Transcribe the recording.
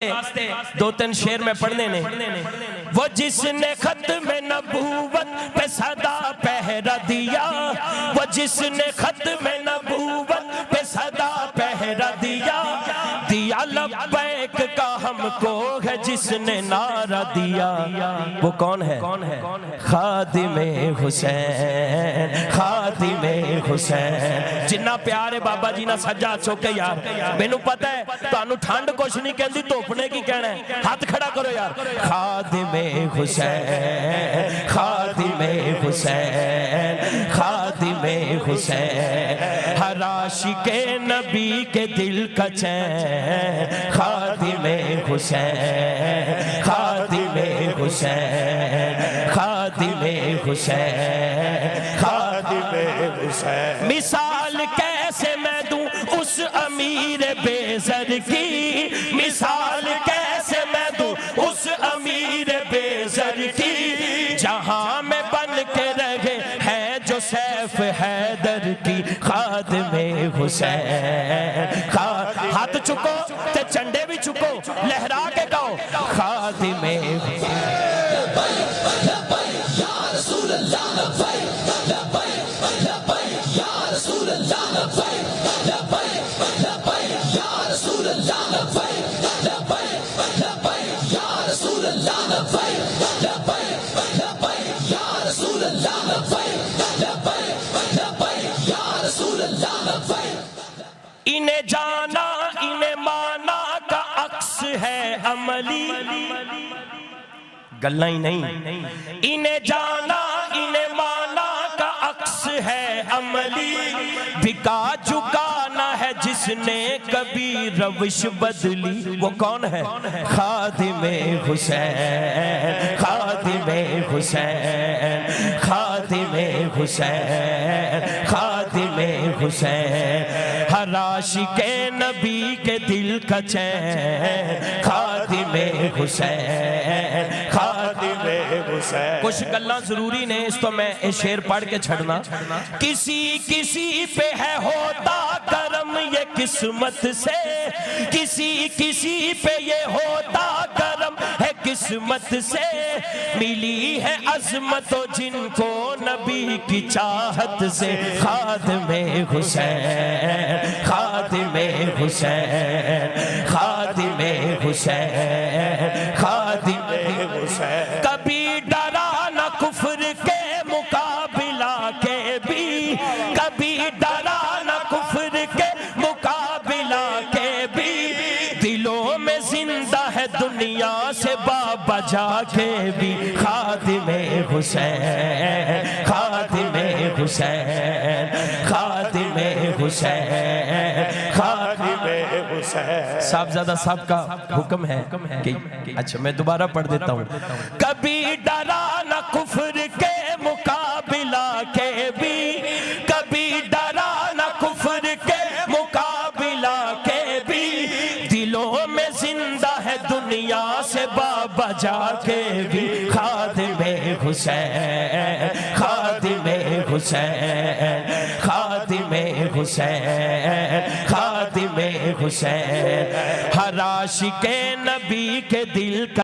दो तीन शेर में पढ़ने ने। वो जिसने खत्म नबूवत पे सदा पहरा दिया, वो जिसने खत्म नबूवत पे सदा पहरा दिया, दिया लब्बैक का हमको है जिसने नारा दिया। वो कौन है? खादिमे हुसैन, खादिमे हुसैन। जिन्ना प्यार है बाबा जी ना सज्जा चौके यार। मैनू पता है तुहानू ठंड कुछ नहीं कहती, धोपने की कहना है। हाथ खड़ा करो यार। खादिमे हुसैन, खादिमे हुसैन, खादिमे हुसैन, हर आशिके नबी के दिल का चैन। खादिमे हुसैन, खादिमे हुसैन, खादिमे हुसैन, खादिमे हुसैन। मिसाल कैसे मैं दूं उस अमीर बेज़र की, मिसाल कैसे मैं दूं उस अमीर बेज़र की, जहां में बन के रहे हैं जो सैफ हैदर की। खादिमे हुसैन, हाथ चुको ते झंडे भी चुको, लहरा के गाओ खादिमे इन्हें जाना इन्हें माना का अक्स है अमली, गल्ला ही नहीं। इन्हें जाना इन्हें माना का अक्स है अमली, बिका झुकाना है जिसने कभी रविश बदली। वो कौन है? खादिमे हुसैन, खादिमे हुसैन, खादिमे हुसैन, खादिमे हुसैन, हर आशिके नबी के दिल का चैन। खादिमे हुसैन, खादिमे हुसैन। कुछ गल्लां जरूरी ने, इस तो मैं ये शेर पढ़ के छड़ना। किसी किसी पे है होता करम ये किस्मत से, किसी किसी पे ये होता करम है किस्मत से, मिली है अजमत जिनको नबी की चाहत से। खादिमे हुसैन, खादिमे हुसैन, खादिमे हुसैन, खादिमे हुसैन। कभी डरा न कुफ्र के मुकाबिला के भी, कभी डरा न कुफ्र के मुकाबिला के भी, दिलों में जिंदा है दुनिया से बाबा जाके भी। खादिमे हुसैन, खादिमे हुसैन, खादिमे हुसैन, खादिमे हुसैन। साहबजादा साहब का हुक्म है कि अच्छा मैं दोबारा पढ़ देता हूँ। कभी डरा न कुफ्र के मुकाबिला के भी, कभी डरा न कुफ्र के मुकाबिला के भी, दिलों में जिंदा है दुनिया से बाबा जाके भी। खादिमे हुसैन, खादिमे हुसैन, खादिमे हुसैन, खादिमे हुसैन, हर आशिके नबी के दिल का